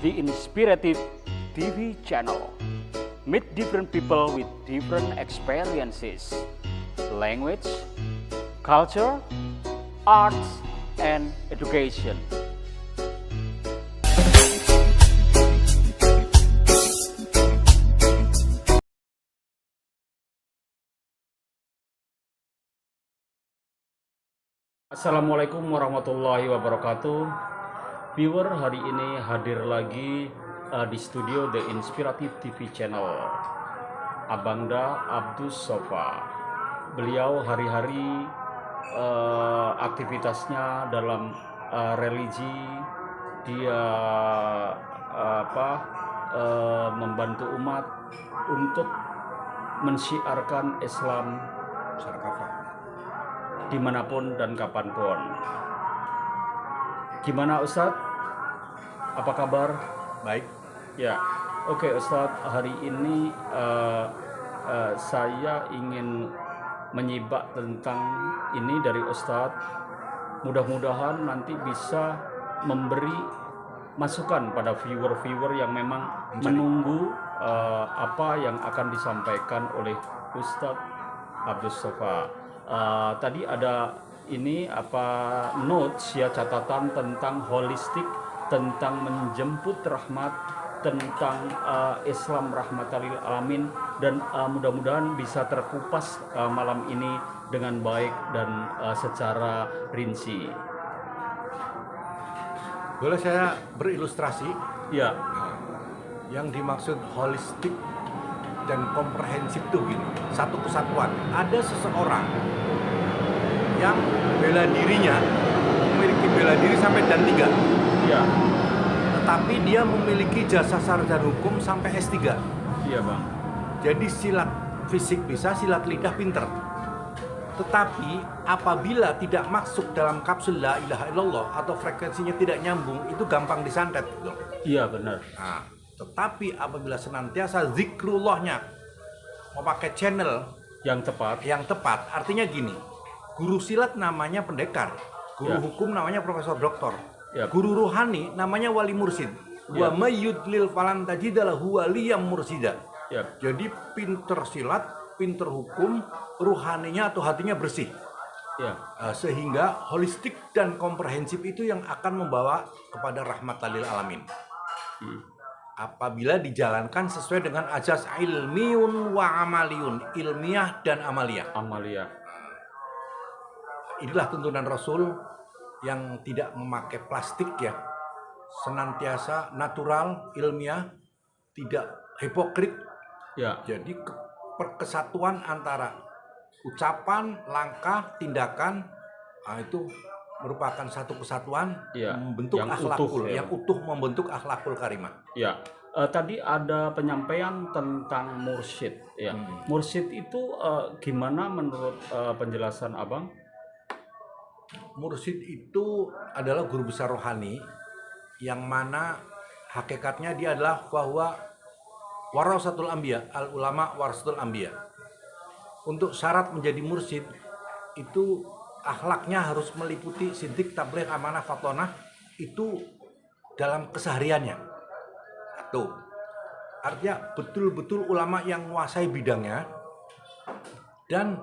The Inspirative TV channel. Meet different people with different experiences, language, culture, arts, and education. Assalamualaikum warahmatullahi wabarakatuh. Viewer, hari ini hadir lagi di studio The Inspirative TV channel Abangda Abdus Sofa. Beliau hari-hari aktivitasnya dalam religi. Dia membantu umat untuk mensyiarkan Islam dimanapun dan kapanpun. Gimana Ustadz? Apa kabar? Baik. Ya, oke Ustadz. Hari ini saya ingin menyibak tentang ini dari Ustadz. Mudah-mudahan nanti bisa memberi masukan pada viewer-viewer yang memang menunggu apa yang akan disampaikan oleh Ustadz Abdus Sofa. Tadi ada ini notes ya, catatan tentang holistik, tentang menjemput rahmat, tentang Islam rahmatan lil alamin, dan mudah-mudahan bisa terkupas malam ini dengan baik dan secara rinci. Boleh saya berilustrasi? Ya. Yang dimaksud holistik dan komprehensif itu gini, satu kesatuan. Ada seseorang yang bela dirinya memiliki bela diri sampai dan 3. Ya. Tetapi dia memiliki jasa sarjana hukum sampai S3. Iya, Bang. Jadi silat fisik bisa, silat lidah pinter. Tetapi apabila tidak masuk dalam kapsul la ilaha illallah atau frekuensinya tidak nyambung, itu gampang disantet gitu. Iya, benar. Nah, tetapi apabila senantiasa zikrullahnya memakai channel yang tepat, artinya gini, guru silat namanya pendekar, guru hukum namanya profesor doktor, guru rohani namanya wali mursid. Wa mayyudlil falan tajidalahu waliyam mursida. Jadi pinter silat, pinter hukum, rohaninya atau hatinya bersih. Sehingga holistik dan komprehensif itu yang akan membawa kepada rahmatan lil alamin. Apabila dijalankan sesuai dengan ajas ilmiun wa amaliyun, ilmiah dan amalia. Inilah tuntunan Rasul yang tidak memakai plastik ya, senantiasa natural, ilmiah, tidak hipokrit. Jadi perkesatuan antara ucapan, langkah, tindakan, itu merupakan satu kesatuan membentuk akhlakul yang utuh, membentuk akhlakul karimah. Tadi ada penyampaian tentang mursyid. Mursyid itu gimana menurut penjelasan Abang? Mursyid itu adalah guru besar rohani yang mana hakikatnya dia adalah bahwa warasatul anbiya, al ulama warasatul anbiya. Untuk syarat menjadi mursyid itu akhlaknya harus meliputi sidik, tabligh, amanah, fatonah, itu dalam kesehariannya. Tuh. Artinya betul-betul ulama yang menguasai bidangnya dan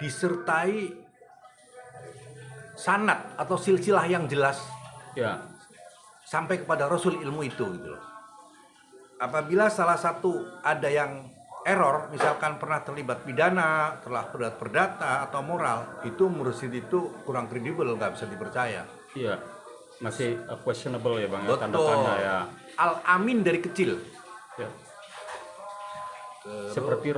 disertai sanad atau silsilah yang jelas sampai kepada Rasul ilmu itu gitu loh. Apabila salah satu ada yang error, misalkan pernah terlibat pidana, telah perdata atau moral, itu mursyid itu kurang kredibel, nggak bisa dipercaya. Masih questionable ya Bang. Betul. Tanda-tanda ya. Al-amin dari kecil. Seperti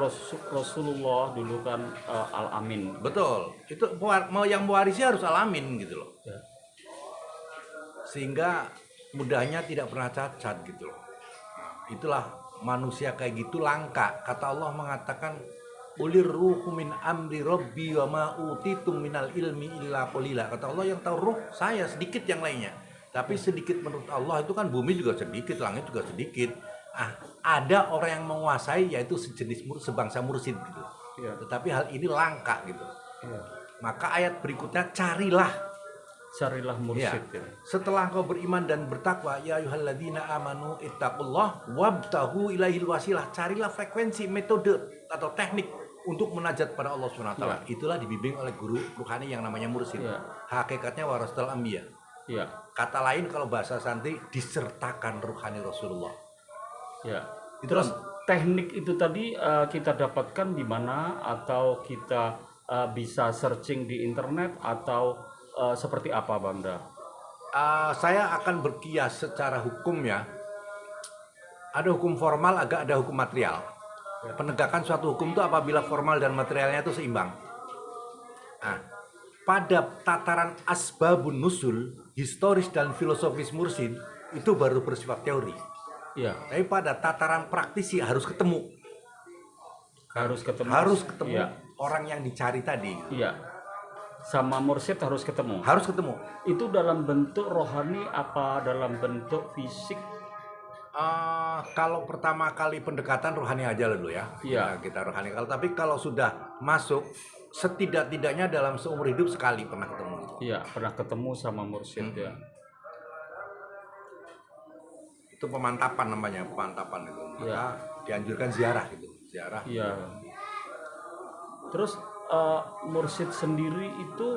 Rasulullah dulu kan al-amin. Betul. Itu yang mewarisi harus al-amin gitu loh. Sehingga mudahnya tidak pernah cacat gitu loh. Itulah manusia kayak gitu langka. Kata Allah mengatakan ulir ruhu min amri rabbi wa ma utitum minal ilmi illa qalila. Kata Allah yang tahu ruh saya sedikit, yang lainnya. Tapi sedikit menurut Allah itu kan bumi juga sedikit, langit juga sedikit. Ada orang yang menguasai yaitu sejenis sebangsa mursyid gitu. Tetapi hal ini langka gitu. Maka ayat berikutnya carilah Carilah Ya. mursyid. Ya. Setelah kau beriman dan bertakwa, ya ayyuhalladzina amanu ittaqullah wabtahu ilaihil wasilah. Carilah frekuensi, metode atau teknik untuk munajat pada Allah SWT. Itulah dibimbing oleh guru ruhani yang namanya mursyid. Ya. Hakikatnya warasatul anbiya. Ya. Kata lain kalau bahasa santri disertakan ruhani Rasulullah. Ya. Itu Terus teknik itu tadi kita dapatkan di mana, atau kita bisa searching di internet, atau seperti apa, Bangda? Saya akan berkias secara hukum ya. Ada hukum formal, ada hukum material. Penegakan suatu hukum itu apabila formal dan materialnya itu seimbang. Nah, pada tataran asbabun nusul, historis dan filosofis mursyid itu baru bersifat teori. Ya. Tapi pada tataran praktisi harus ketemu. Harus ketemu. Harus ketemu Ya. orang yang dicari tadi. Iya. Sama mursyid harus ketemu. Harus ketemu. Itu dalam bentuk rohani apa dalam bentuk fisik? Kalau pertama kali pendekatan rohani aja dulu ya. Iya. Kita rohani. Tapi kalau sudah masuk, setidak-tidaknya dalam seumur hidup sekali pernah ketemu. Iya, pernah ketemu sama mursyid ya. Itu pemantapan namanya, pemantapan itu. Maka Iya. dianjurkan ziarah gitu. Ziarah. Iya. Terus mursyid sendiri itu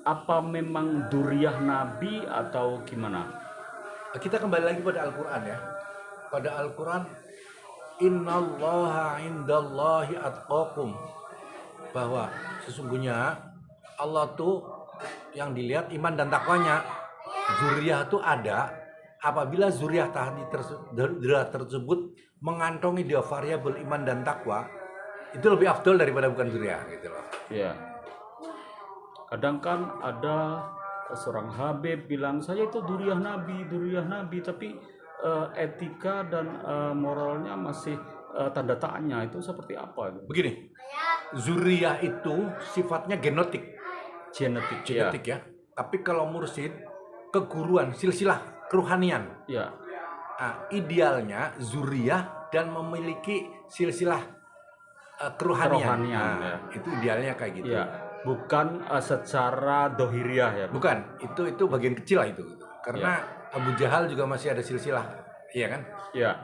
apa memang duriyah Nabi atau gimana? Kita kembali lagi pada Al-Quran ya. Pada Al-Quran, innallaha indallahi atqakum. Bahwa sesungguhnya Allah tuh yang dilihat iman dan takwanya. Zuriyah tuh ada apabila zuriyah tadi tersebut mengantongi dua variabel iman dan takwa, itu lebih afdol daripada bukan zuriyah gitu loh. Iya. Kadang kan ada seorang Habib bilang saya itu duriyah Nabi, tapi etika dan moralnya masih tanda tanya. Itu seperti apa? Begini, zuriyah itu sifatnya genetik Genetik. ya. Tapi kalau mursyid, keguruan, silsilah keruhanian. Ya. Idealnya zuriyah dan memiliki silsilah keruhanian. Ya. Itu idealnya kayak gitu. Ya. Bukan secara dohiriah ya. Bukan, itu bagian kecil lah itu. Karena Abu Jahal juga masih ada silsilah, iya kan? Ya.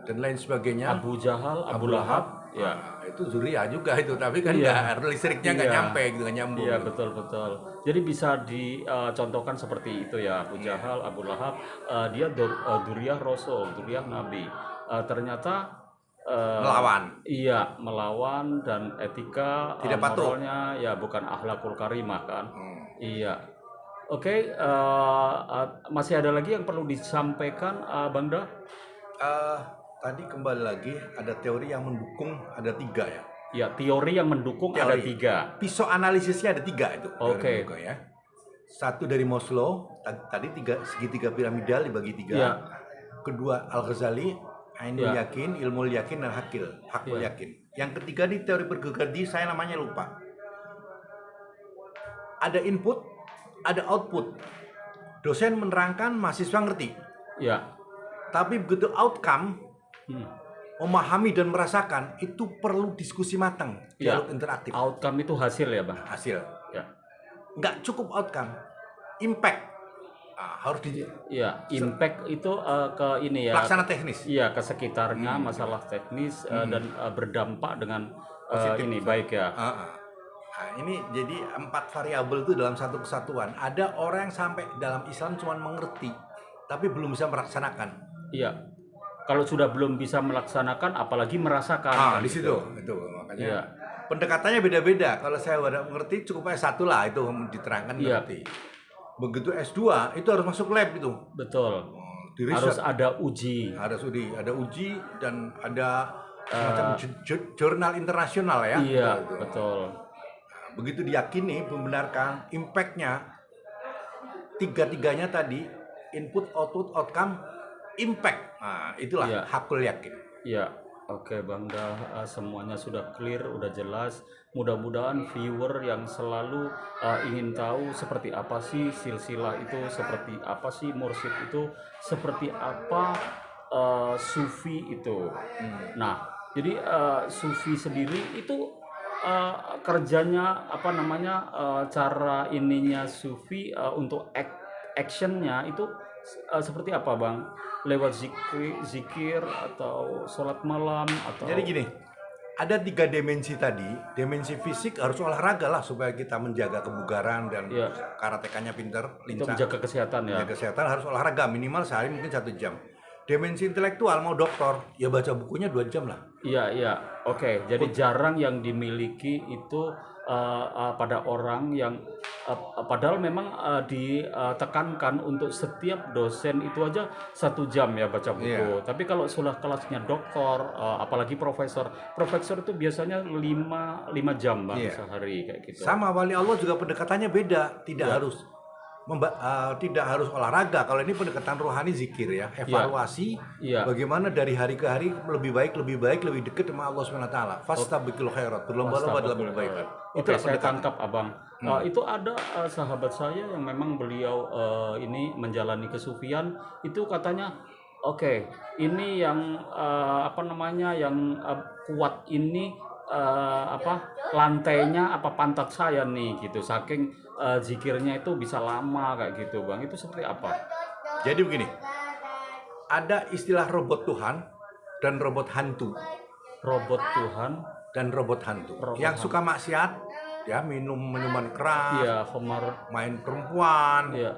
Dan lain sebagainya. Abu Jahal, Abu Lahab, ya. Itu zuriyah juga itu, tapi kan listriknya nggak nyampe gitu, nggak nyambung. Iya, betul. Jadi bisa dicontohkan seperti itu ya. Abu Jahal, Abu Lahab, dia duriyah Rasul, duriyah Nabi. Ternyata Melawan. Iya, melawan, dan etika Tidak patuh. moralnya ya bukan akhlakul karimah kan. Iya. Oke, masih ada lagi yang perlu disampaikan, Bangda? Tadi kembali lagi ada teori yang mendukung, ada 3 ya. Ya, teori yang mendukung ada 3. Pisau analisisnya ada 3 itu. Oke. Ya. Satu dari Maslow, tadi segitiga piramidal dibagi 3. Ya. Kedua Al-Ghazali, Ainul Yakin, Ilmul Yakin, dan Hakul Yakin. Yang ketiga di teori bergerdi, saya namanya lupa. Ada input, ada output. Dosen menerangkan, mahasiswa ngerti. Ya. Tapi begitu outcome, memahami dan merasakan, itu perlu diskusi matang, dialog interaktif. Outcome itu hasil ya, Bang? Hasil. Ya. Nggak cukup outcome, impact. Harus di. Iya, impact itu ke ini ya. Pelaksana teknis. Iya, ke sekitarnya, masalah teknis dan berdampak dengan ini baik ya. Nah, ini jadi 4 variabel itu dalam satu kesatuan. Ada orang yang sampai dalam Islam cuma mengerti, tapi belum bisa melaksanakan. Iya. Kalau sudah belum bisa melaksanakan, apalagi merasakan. Di situ, itu makanya. Pendekatannya beda-beda. Kalau saya udah mengerti, cukup satu lah itu diterangkan ngerti. Begitu S2 itu harus masuk lab itu. Betul. Harus ada uji. Ada uji dan ada semacam jurnal internasional ya. Iya, betul. Begitu diyakini, membenarkan impact-nya, 3-tiganya tadi, input, output, outcome, impact. Nah, itulah hakul yakin. Iya. Oke, Bangda, semuanya sudah clear, udah jelas. Mudah-mudahan viewer yang selalu ingin tahu seperti apa sih silsilah itu, seperti apa sih mursyid itu, seperti apa sufi itu. Nah, jadi sufi sendiri itu kerjanya apa namanya cara ininya sufi untuk actionnya itu seperti apa bang? Lewat zikir atau sholat malam atau? Jadi gini, ada 3 dimensi tadi. Dimensi fisik harus olahraga lah supaya kita menjaga kebugaran dan Iya. karatekanya pinter, Itu lincah. menjaga kesehatan ya. Menjaga kesehatan harus olahraga minimal sehari mungkin 1 jam. Dimensi intelektual mau doktor, ya baca bukunya 2 jam lah. Iya. Oke. Jadi jarang yang dimiliki itu pada orang yang padahal memang ditekankan untuk setiap dosen itu aja 1 jam ya baca buku. Iya. Tapi kalau sudah kelasnya doktor, apalagi profesor itu biasanya 5 jam bang Iya. sehari kayak gitu. Sama wali Allah juga pendekatannya beda, tidak harus tidak harus olahraga. Kalau ini pendekatan rohani zikir ya, evaluasi Iya. bagaimana dari hari ke hari lebih baik, lebih dekat sama Allah Subhanahu wa taala. Fastabiqul khairat, berlomba-lomba dalam kebaikan. Oke, saya tangkap abang. Itu ada sahabat saya yang memang beliau ini menjalani kesufian itu katanya, oke, ini yang apa namanya yang kuat ini lantainya pantat saya nih gitu, saking zikirnya itu bisa lama kayak gitu bang. Itu seperti apa? Jadi begini, ada istilah robot Tuhan dan robot hantu. Robot Tuhan Dan robot hantu. Robot Yang suka maksiat, ya minum minuman keras, iya Homer main perempuan, iya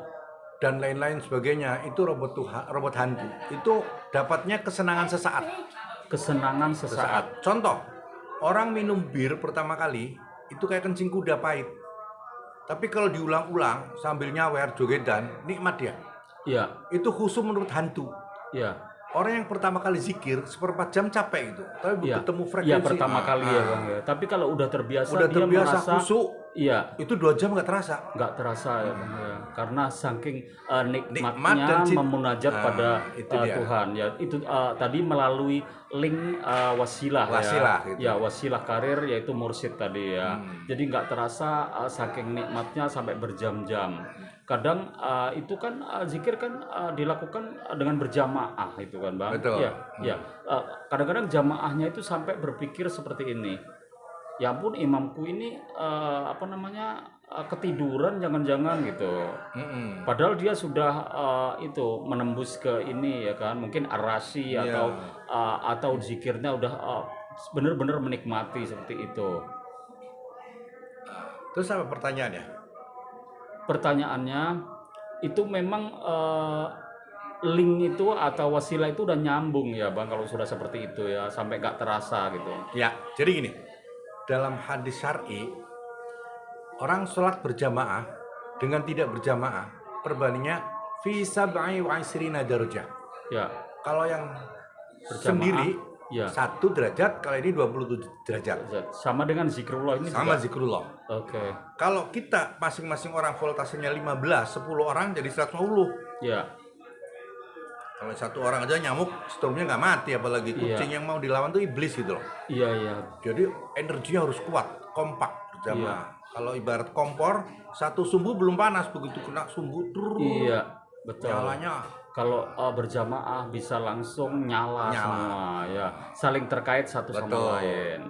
dan lain-lain sebagainya, itu robot Tuhan, robot hantu. Itu dapatnya kesenangan sesaat. kesenangan sesaat. Contoh, orang minum bir pertama kali itu kayak kencing kuda pahit. Tapi kalau diulang-ulang sambil nyawer jogedan, nikmat dia. Iya Itu khusus menurut hantu. iya Orang yang pertama kali zikir 1/4 jam capek gitu. Tapi begitu iya ketemu iya frekuensi, pertama kali ya bang ya. Tapi kalau udah terbiasa udah dia terbiasa merasa khusyuk, iya itu 2 jam nggak terasa. nggak terasa ya bang ya. Karena saking Nikmat nikmatnya dan memunajat pada itu dia. Tuhan ya. Itu tadi melalui link wasilah Wasilah, ya. gitu. Ya wasilah karir yaitu mursyid tadi ya. Jadi nggak terasa saking nikmatnya sampai berjam-jam. Kadang itu kan zikir kan dilakukan dengan berjamaah itu kan bang. Betul. Ya. Kadang-kadang jamaahnya itu sampai berpikir seperti ini. Ya ampun imamku ini ketiduran jangan-jangan gitu. Padahal dia sudah itu menembus ke ini ya kan, mungkin arasi Iya. atau zikirnya udah benar-benar menikmati seperti itu. Terus apa pertanyaannya? Pertanyaannya itu memang link itu atau wasilah itu udah nyambung ya bang kalau sudah seperti itu ya sampai nggak terasa gitu. Ya, jadi gini. Dalam hadis syar'i, orang sholat berjamaah dengan tidak berjamaah perbandingannya fi sab'i wa isrina darajah. Ya. Kalau yang Berjamaah, sendiri ya. 1 derajat, kalau ini 27 derajat. Sama dengan zikrullah ini Sama juga. zikrullah. Oke. Kalau kita masing-masing orang voltasenya 15, 10 orang jadi 150. Ya. Kalau 1 orang aja nyamuk, stormnya nggak mati, apalagi kucing yang mau dilawan tuh iblis gitu loh. Iya. Jadi energinya harus kuat, kompak berjamaah. Kalau ibarat kompor, 1 sumbu belum panas, begitu kena sumbu, Iya, betul. nyalanya. Kalau berjamaah bisa langsung nyala semua ya, saling terkait satu Betul. sama lain.